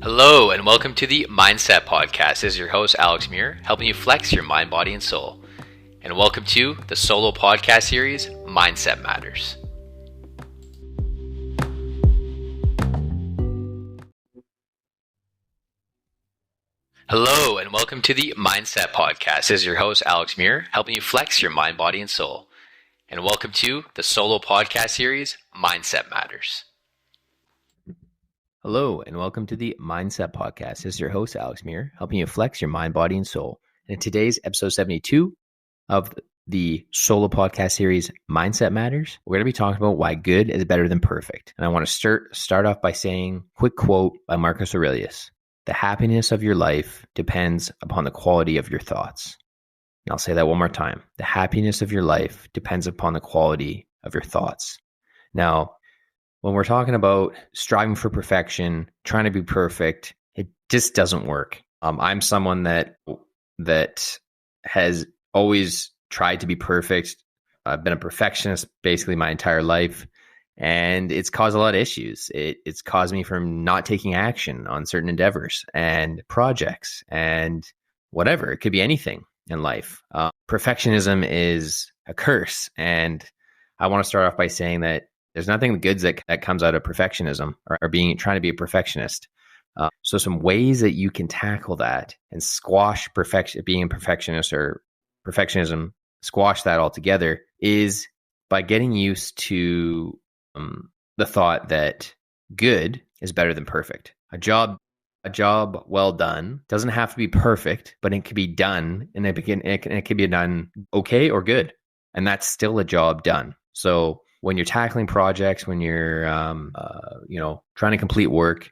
Hello, and welcome to the MindCep Podcast. This is your host, Alex Muir, helping you flex your mind, body, and soul. And welcome to the solo podcast series, MindCep Matters. Hello, and welcome to the MindCep Podcast. This is your host, Alex Muir, helping you flex your mind, body, and soul. And welcome to the solo podcast series, MindCep Matters. Hello, and welcome to the MindCep Podcast. This is your host, Alex Muir, helping you flex your mind, body, and soul. And in today's episode 72 of the solo podcast series, MindCep Matters, we're going to be talking about why good is better than perfect. And I want to start off by saying a quick quote by Marcus Aurelius. The happiness of your life depends upon the quality of your thoughts. And I'll say that one more time. The happiness of your life depends upon the quality of your thoughts. Now, when we're talking about striving for perfection, trying to be perfect, it just doesn't work. I'm someone that has always tried to be perfect. I've been a perfectionist basically my entire life, and it's caused a lot of issues. It's caused me from not taking action on certain endeavors and projects and whatever. It could be anything in life. Perfectionism is a curse, and I want to start off by saying that there's nothing good that comes out of perfectionism or trying to be a perfectionist. So some ways that you can tackle that and squash being a perfectionist or perfectionism, squash that altogether, is by getting used to the thought that good is better than perfect. A job well done doesn't have to be perfect, but it can be done, and it can be done okay or good, and that's still a job done. So when you're tackling projects, when you're trying to complete work,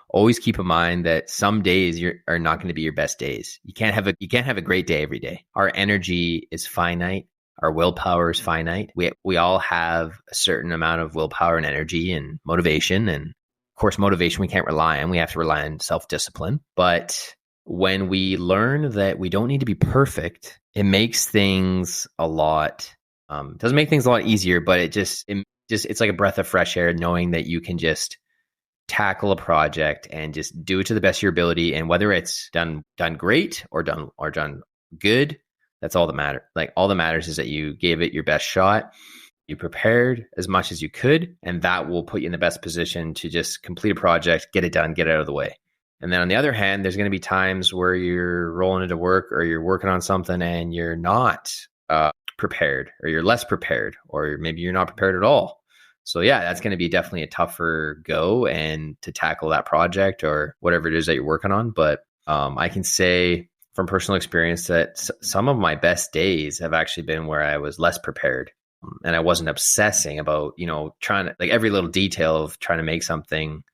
always keep in mind that some days are not going to be your best days. You can't have a great day every day. Our energy is finite. Our willpower is finite. We all have a certain amount of willpower and energy and motivation. And of course, motivation we can't rely on. We have to rely on self-discipline. But when we learn that we don't need to be perfect, it makes things a lot doesn't make things a lot easier, but it's like a breath of fresh air knowing that you can just tackle a project and just do it to the best of your ability. And whether it's done great or done good, that's all that matters. Like, all that matters is that you gave it your best shot. You prepared as much as you could, and that will put you in the best position to just complete a project, get it done, get it out of the way. And then on the other hand, there's going to be times where you're rolling into work or you're working on something and you're not prepared, or you're less prepared, or maybe you're not prepared at all. So yeah, that's going to be definitely a tougher go and to tackle that project or whatever it is that you're working on. But I can say from personal experience that some of my best days have actually been where I was less prepared, and I wasn't obsessing about, trying to, like, every little detail of trying to make something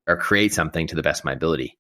or create something to the best of my ability.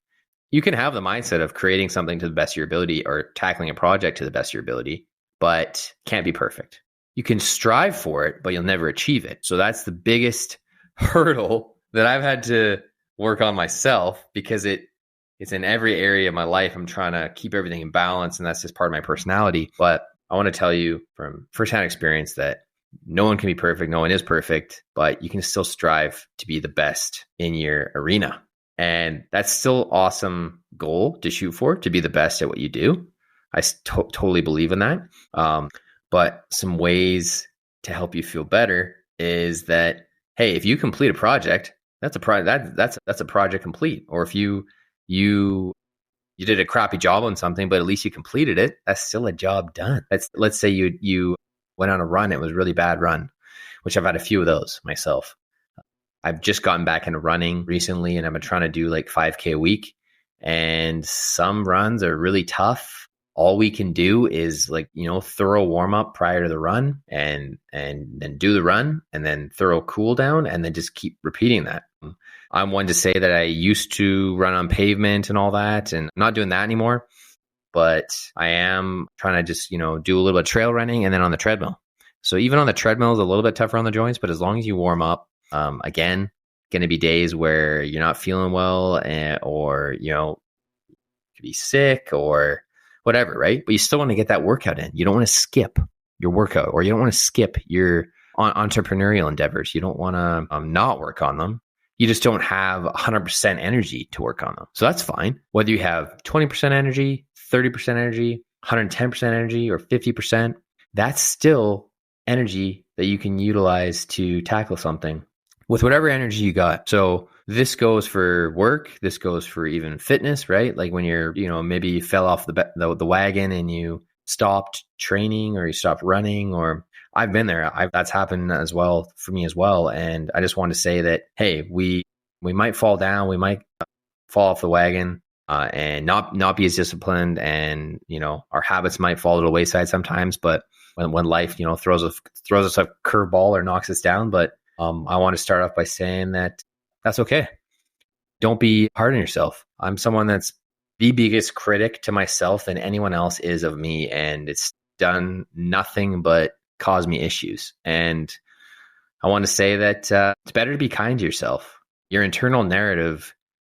You can have the mindset of creating something to the best of your ability or tackling a project to the best of your ability, but can't be perfect. You can strive for it, but you'll never achieve it. So that's the biggest hurdle that I've had to work on myself, because it's in every area of my life. I'm trying to keep everything in balance, and that's just part of my personality. But I want to tell you from firsthand experience that no one can be perfect. No one is perfect, but you can still strive to be the best in your arena. And that's still an awesome goal to shoot for, to be the best at what you do. I totally believe in that. But some ways to help you feel better is that, hey, if you complete a project, that's a project complete. Or if you did a crappy job on something, but at least you completed it, that's still a job done. Let's say you went on a run, it was a really bad run, which I've had a few of those myself. I've just gotten back into running recently, and I've been trying to do like 5K a week, and some runs are really tough. All we can do is thorough warm up prior to the run, and then do the run, and then thorough cool down, and then just keep repeating that. I'm one to say that I used to run on pavement and all that, and I'm not doing that anymore, but I am trying to just, do a little bit of trail running and then on the treadmill. So even on the treadmill is a little bit tougher on the joints, but as long as you warm up, again, going to be days where you're not feeling well, or, you could be sick or whatever, right? But you still want to get that workout in. You don't want to skip your workout, or you don't want to skip your entrepreneurial endeavors. You don't want to not work on them. You just don't have 100% energy to work on them. So that's fine. Whether you have 20% energy, 30% energy, 110% energy, or 50%, that's still energy that you can utilize to tackle something with whatever energy you got. So this goes for work. This goes for even fitness, right? Like when you're, maybe you fell off the wagon and you stopped training or you stopped running, or I've been there. That's happened as well for me as well. And I just want to say that, hey, we might fall down. We might fall off the wagon and not be as disciplined. And, our habits might fall to the wayside sometimes. But when life, throws us a curveball or knocks us down. But I want to start off by saying that that's okay. Don't be hard on yourself. I'm someone that's the biggest critic to myself than anyone else is of me. And it's done nothing but cause me issues. And I want to say that it's better to be kind to yourself. Your internal narrative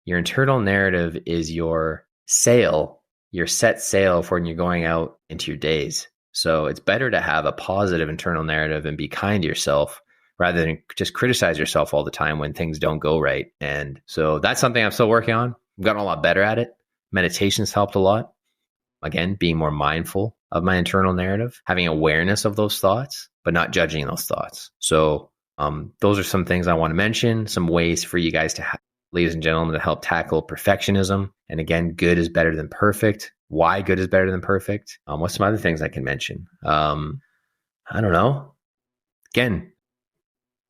is your sail, your set sail for when you're going out into your days. So it's better to have a positive internal narrative and be kind to yourself rather than just criticize yourself all the time when things don't go right. And so that's something I'm still working on. I've gotten a lot better at it. Meditation's helped a lot. Again, being more mindful of my internal narrative, having awareness of those thoughts, but not judging those thoughts. So those are some things I want to mention, some ways for you guys to, ladies and gentlemen, to help tackle perfectionism. And again, good is better than perfect. Why good is better than perfect? What's some other things I can mention? I don't know. Again,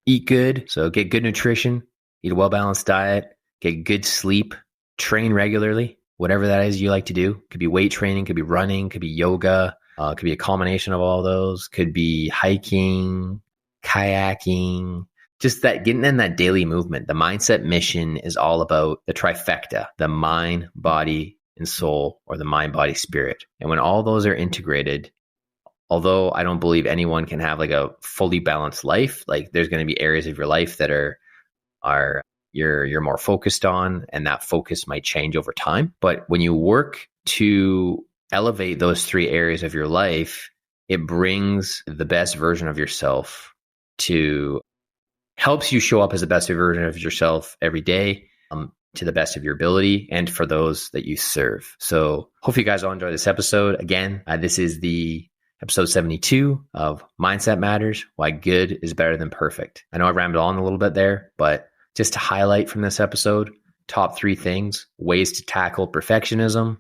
eat good. So get good nutrition, eat a well-balanced diet, get good sleep, train regularly, whatever that is you like to do. Could be weight training, could be running, could be yoga, could be a combination of all those, could be hiking, kayaking, just that getting in that daily movement. The mindset mission is all about the trifecta, the mind, body, and soul, or the mind, body, spirit. And when all those are integrated, although I don't believe anyone can have like a fully balanced life, like there's going to be areas of your life that are you're more focused on, and that focus might change over time. But when you work to elevate those three areas of your life, it brings the best version of yourself helps you show up as the best version of yourself every day, to the best of your ability and for those that you serve. So hope you guys all enjoy this episode. Again, this is the episode 72 of MindCep Matters, Why Good is Better Than Perfect. I know I rambled on a little bit there, but just to highlight from this episode, top 3 things, ways to tackle perfectionism.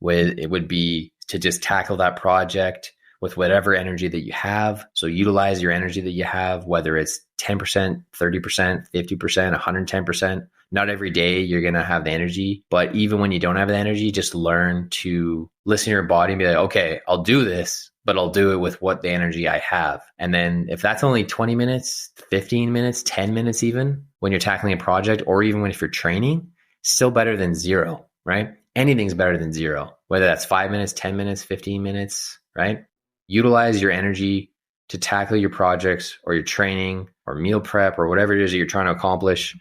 It would be to just tackle that project with whatever energy that you have. So utilize your energy that you have, whether it's 10%, 30%, 50%, 110%. Not every day you're going to have the energy, but even when you don't have the energy, just learn to listen to your body and be like, okay, I'll do this, but I'll do it with what the energy I have. And then if that's only 20 minutes, 15 minutes, 10 minutes, even when you're tackling a project, or even if you're training, still better than zero, right? Anything's better than zero, whether that's 5 minutes, 10 minutes, 15 minutes, right? Utilize your energy to tackle your projects or your training or meal prep or whatever it is that you're trying to accomplish,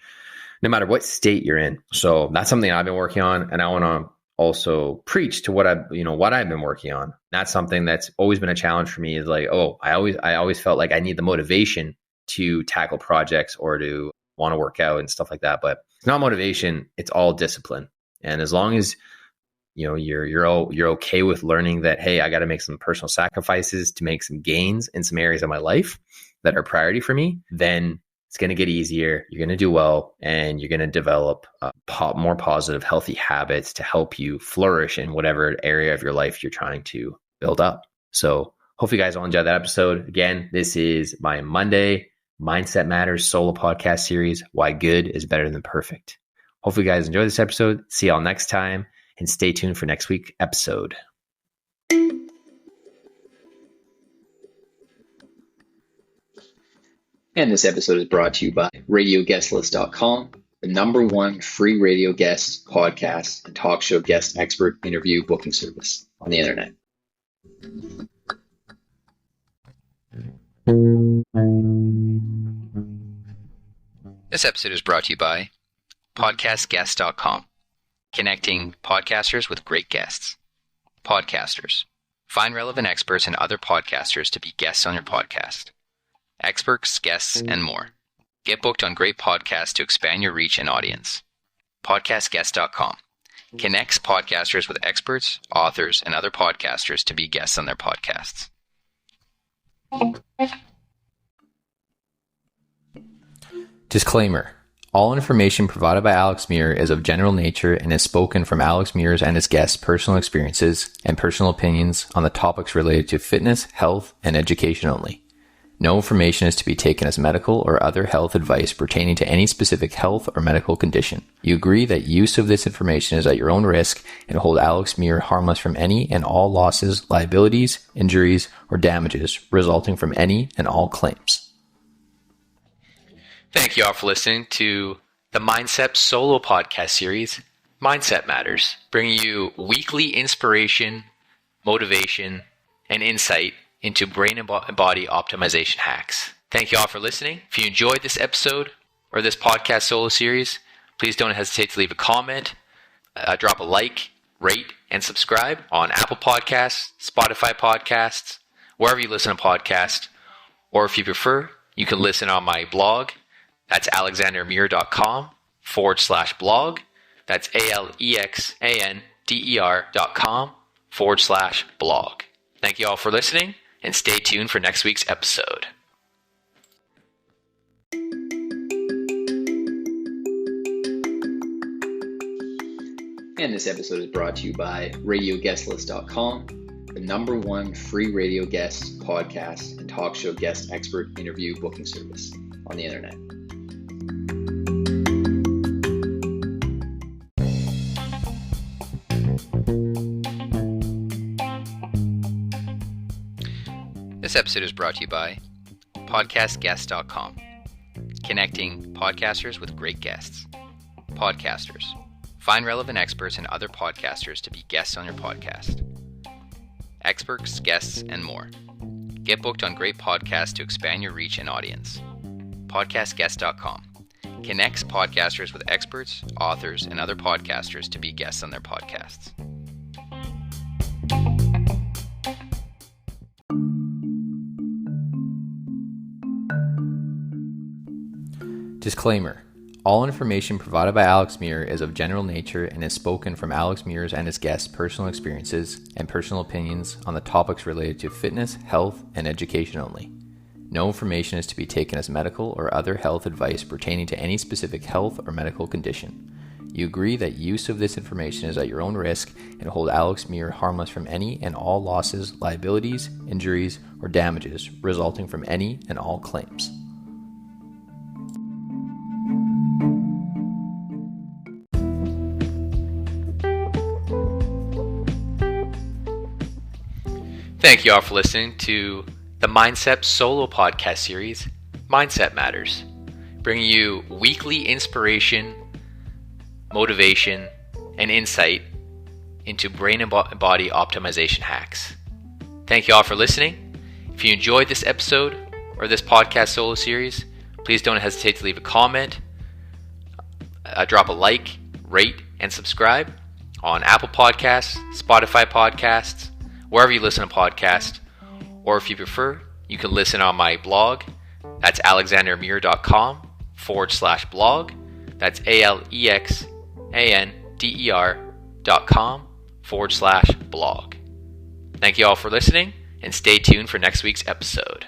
no matter what state you're in. So that's something I've been working on, and I want to also preach to what I've been working on. That's something that's always been a challenge for me, is like, I always felt like I need the motivation to tackle projects or to want to work out and stuff like that. But it's not motivation, it's all discipline. And as long as you're okay with learning that, hey, I got to make some personal sacrifices to make some gains in some areas of my life that are priority for me, then it's going to get easier. You're going to do well, and you're going to develop more positive, healthy habits to help you flourish in whatever area of your life you're trying to build up. So hopefully you guys all enjoyed that episode. Again, this is my Monday MindCep Matters solo podcast series, Why Good is Better Than Perfect. Hopefully you guys enjoy this episode. See y'all next time, and stay tuned for next week's episode. And this episode is brought to you by RadioGuestList.com, the #1 free radio guest, podcast, and talk show guest expert interview booking service on the internet. This episode is brought to you by PodcastGuest.com, connecting podcasters with great guests. Podcasters. Find relevant experts and other podcasters to be guests on your podcast. Experts, guests, and more. Get booked on great podcasts to expand your reach and audience. Podcastguest.com connects podcasters with experts, authors, and other podcasters to be guests on their podcasts. Disclaimer. All information provided by Alex Muir is of general nature and is spoken from Alex Muir's and his guests' personal experiences and personal opinions on the topics related to fitness, health, and education only. No information is to be taken as medical or other health advice pertaining to any specific health or medical condition. You agree that use of this information is at your own risk and hold Alex Muir harmless from any and all losses, liabilities, injuries, or damages resulting from any and all claims. Thank you all for listening to the MindCep solo podcast series, MindCep Matters, bringing you weekly inspiration, motivation, and insight into brain and body optimization hacks. Thank you all for listening. If you enjoyed this episode or this podcast solo series, please don't hesitate to leave a comment, drop a like, rate, and subscribe on Apple Podcasts, Spotify Podcasts, wherever you listen to podcasts. Or if you prefer, you can listen on my blog. That's alexandermuir.com/blog. That's alexander.com/blog. Thank you all for listening, and stay tuned for next week's episode. And this episode is brought to you by RadioGuestList.com, the #1 free radio guest, podcast, and talk show guest expert interview booking service on the internet. This episode is brought to you by podcastguest.com, connecting podcasters with great guests. Podcasters. Find relevant experts and other podcasters to be guests on your podcast. Experts, guests, and more. Get booked on great podcasts to expand your reach and audience. Podcastguest.com connects podcasters with experts, authors, and other podcasters to be guests on their podcasts. Disclaimer. All information provided by Alex Muir is of general nature and is spoken from Alex Muir's and his guests' personal experiences and personal opinions on the topics related to fitness, health, and education only. No information is to be taken as medical or other health advice pertaining to any specific health or medical condition. You agree that use of this information is at your own risk and hold Alex Muir harmless from any and all losses, liabilities, injuries, or damages resulting from any and all claims. Thank you all for listening to the MindCep solo podcast series, MindCep Matters, bringing you weekly inspiration, motivation, and insight into brain and body optimization hacks. Thank you all for listening. If you enjoyed this episode or this podcast solo series, please don't hesitate to leave a comment, drop a like, rate, and subscribe on Apple Podcasts, Spotify Podcasts, wherever you listen to podcasts. Or if you prefer, you can listen on my blog. That's alexandermuir.com/blog. That's alexander.com/blog. Thank you all for listening, and stay tuned for next week's episode.